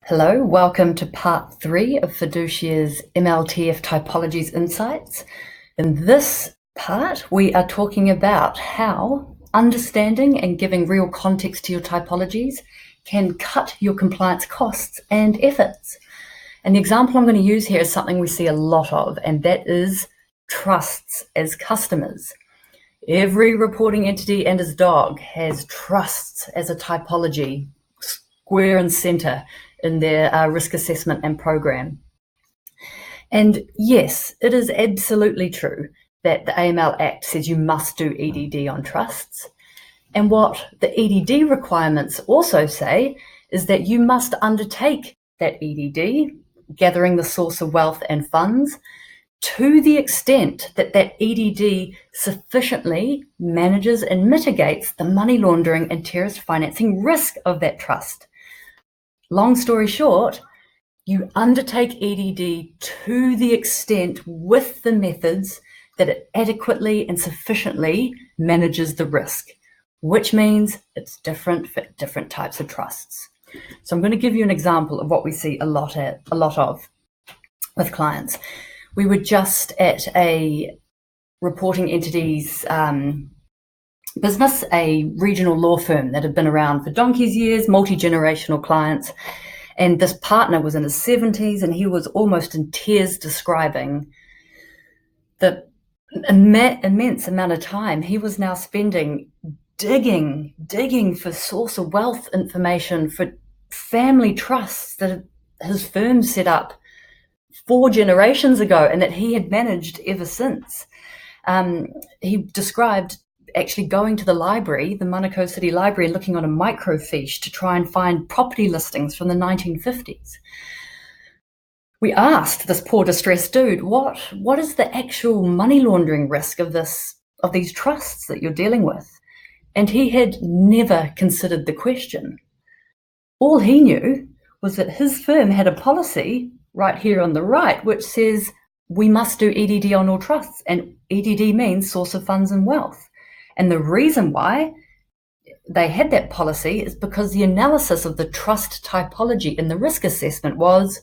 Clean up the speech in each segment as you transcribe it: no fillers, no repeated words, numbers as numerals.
Hello, welcome to part 3 of Fiducia's MLTF Typology Insights. In this part, we are talking about how understanding and giving real context to your typologies can cut your compliance costs and efforts. And the example I'm going to use here is something we see a lot of, and that is trusts as customers. Every reporting entity and his dog has trusts as a typology, square and center in their risk assessment and program. And yes, it is absolutely true that the AML Act says you must do EDD on trusts. And what the EDD requirements also say is that you must undertake that EDD, gathering the source of wealth and funds, to the extent that that EDD sufficiently manages and mitigates the money laundering and terrorist financing risk of that trust. Long story short, you undertake EDD to the extent with the methods that it adequately and sufficiently manages the risk, which means it's different for different types of trusts. So I'm going to give you an example of what we see a lot of with clients. We were just at a reporting entity's business, a regional law firm that had been around for donkey's years, multi-generational clients. And this partner was in his 70s, and he was almost in tears describing the immense amount of time he was now spending digging for source of wealth information for family trusts that his firm set up 4 generations ago and that he had managed ever since. He described actually going to the library, the Monaco City Library, and looking on a microfiche to try and find property listings from the 1950s. We asked this poor distressed dude, what is the actual money laundering risk of these trusts that you're dealing with? And he had never considered the question. All he knew was that his firm had a policy right here on the right, which says we must do EDD on all trusts, and EDD means source of funds and wealth. And the reason why they had that policy is because the analysis of the trust typology in the risk assessment was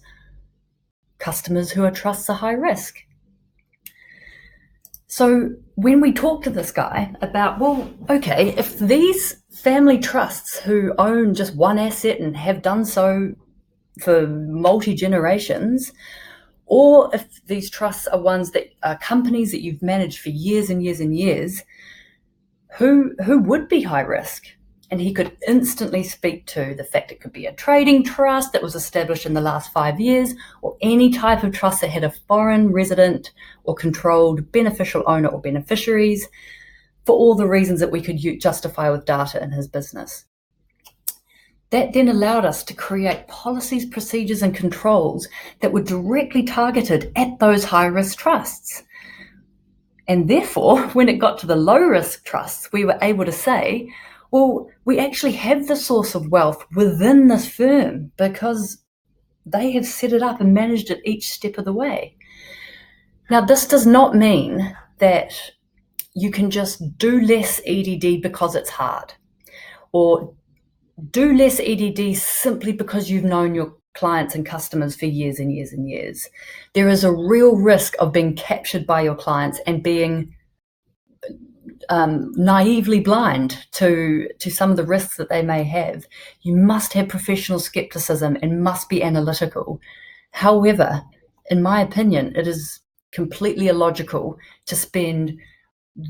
customers who are trusts are high risk. So when we talked to this guy about, well, okay, if these family trusts who own just one asset and have done so for multi-generations, or if these trusts are ones that are companies that you've managed for years and years and years, who would be high risk? And he could instantly speak to the fact it could be a trading trust that was established in the last 5 years, or any type of trust that had a foreign resident or controlled beneficial owner or beneficiaries, for all the reasons that we could justify with data in his business. That then allowed us to create policies, procedures, and controls that were directly targeted at those high-risk trusts. And therefore, when it got to the low-risk trusts, we were able to say, well, we actually have the source of wealth within this firm because they have set it up and managed it each step of the way. Now, this does not mean that you can just do less EDD because it's hard, or do less EDD simply because you've known your clients and customers for years and years and years. There is a real risk of being captured by your clients and being naively blind to some of the risks that they may have. You must have professional skepticism and must be analytical. However, in my opinion, it is completely illogical to spend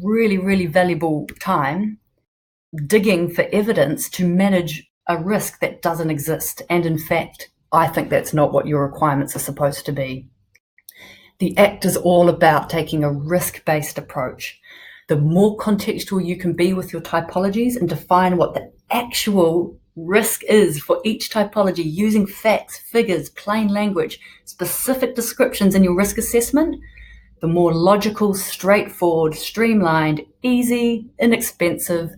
really, really valuable time digging for evidence to manage a risk that doesn't exist. And in fact, I think that's not what your requirements are supposed to be. The Act is all about taking a risk-based approach. The more contextual you can be with your typologies and define what the actual risk is for each typology using facts, figures, plain language, specific descriptions in your risk assessment, the more logical, straightforward, streamlined, easy, inexpensive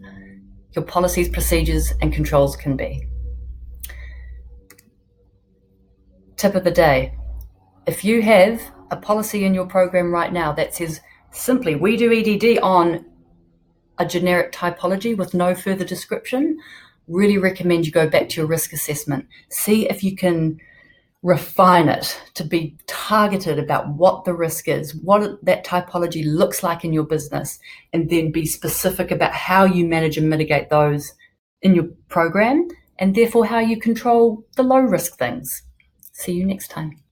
your policies, procedures, and controls can be. Tip of the day. If you have a policy in your program right now that says simply, we do EDD on a generic typology with no further description, really recommend you go back to your risk assessment. See if you can refine it to be targeted about what the risk is, what that typology looks like in your business, and then be specific about how you manage and mitigate those in your program, and therefore how you control the low risk things. See you next time.